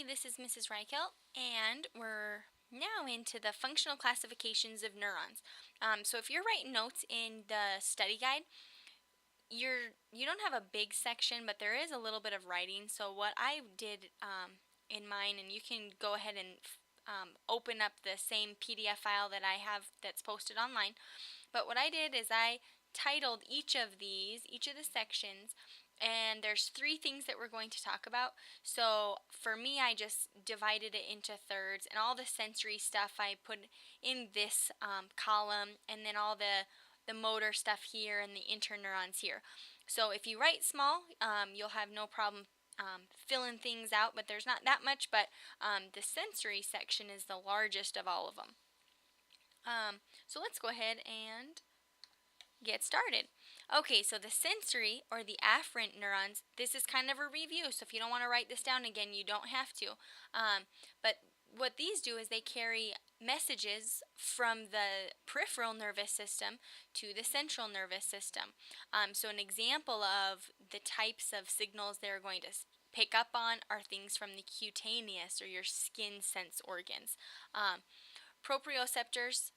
Hi, this is Mrs. Reichelt, and we're now into the functional classifications of neurons. So if you're writing notes in the study guide, you don't have a big section, but there is a little bit of writing. So what I did in mine, and you can go ahead and open up the same PDF file that I have that's posted online. But what I did is I titled each of the sections, and there's 3 things that we're going to talk about. So for me, I just divided it into thirds, and all the sensory stuff I put in this column, and then all the motor stuff here and the interneurons here. So if you write small, you'll have no problem filling things out, but there's not that much, but the sensory section is the largest of all of them. So let's go ahead and get started. Okay, so the sensory or the afferent neurons, this is kind of a review, so if you don't want to write this down again, you don't have to. But what these do is they carry messages from the peripheral nervous system to the central nervous system. So an example of the types of signals they're going to pick up on are things from the cutaneous or your skin sense organs. Proprioceptors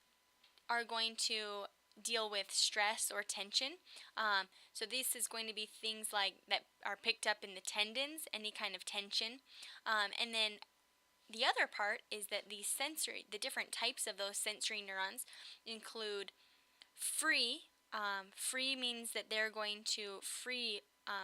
are going to deal with stress or tension. So this is going to be things like that are picked up in the tendons, any kind of tension. And then the other part is that the different types of those sensory neurons include free. Free means that free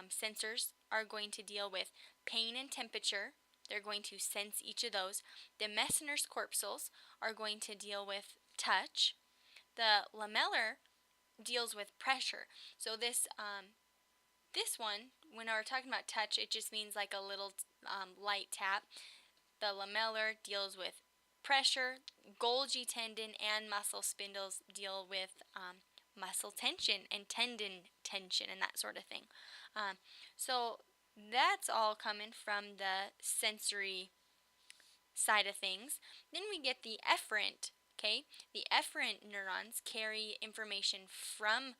sensors are going to deal with pain and temperature. They're going to sense each of those. The Meissner's corpuscles are going to deal with touch. The lamellar deals with pressure. So this one, when we're talking about touch, it just means like a little light tap. The lamellar deals with pressure. Golgi tendon and muscle spindles deal with muscle tension and tendon tension and that sort of thing. So that's all coming from the sensory side of things. Then we get the efferent. Okay, the efferent neurons carry information from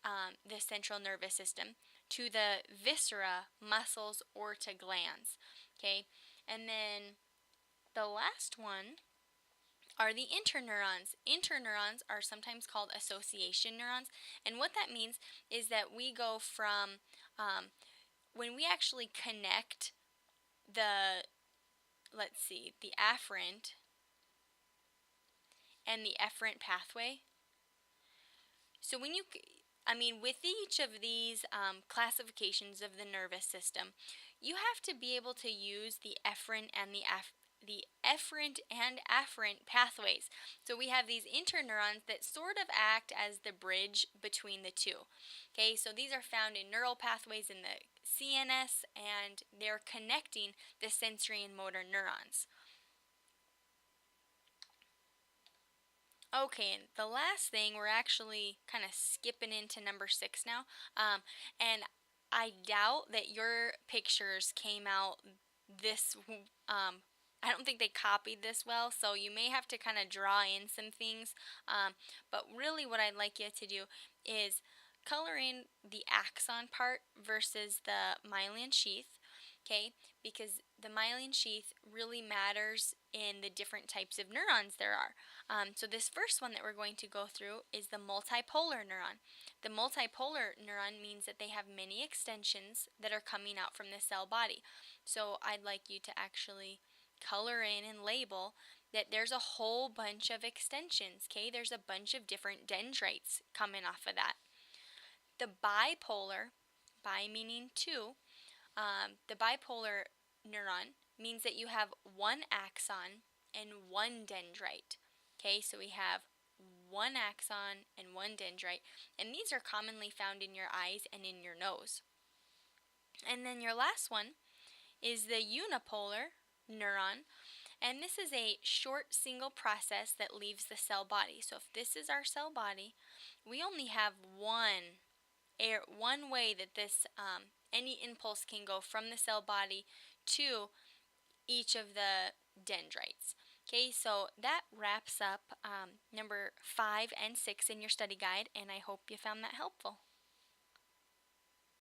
the central nervous system to the viscera, muscles, or to glands. Okay, and then the last one are the interneurons. Interneurons are sometimes called association neurons, and what that means is that we go from when we actually connect the the afferent and the efferent pathway. So with each of these classifications of the nervous system, you have to be able to use the efferent and the efferent and afferent pathways. So we have these interneurons that sort of act as the bridge between the two. Okay, so these are found in neural pathways in the CNS, and they're connecting the sensory and motor neurons. Okay, and the last thing, we're actually kind of skipping into number 6 now, and I doubt that your pictures came out this, I don't think they copied this well, so you may have to kind of draw in some things, but really what I'd like you to do is color in the axon part versus the myelin sheath, okay, because the myelin sheath really matters in the different types of neurons there are. So this first one that we're going to go through is the multipolar neuron. The multipolar neuron means that they have many extensions that are coming out from the cell body. So I'd like you to actually color in and label that there's a whole bunch of extensions, okay? There's a bunch of different dendrites coming off of that. The bipolar, bi meaning two, the bipolar neuron means that you have one axon and one dendrite. Okay, so we have one axon and one dendrite, and these are commonly found in your eyes and in your nose. And then your last one is the unipolar neuron, and this is a short single process that leaves the cell body. So if this is our cell body, we only have one way that this any impulse can go from the cell body to each of the dendrites. Okay, so that wraps up number 5 and 6 in your study guide, and I hope you found that helpful.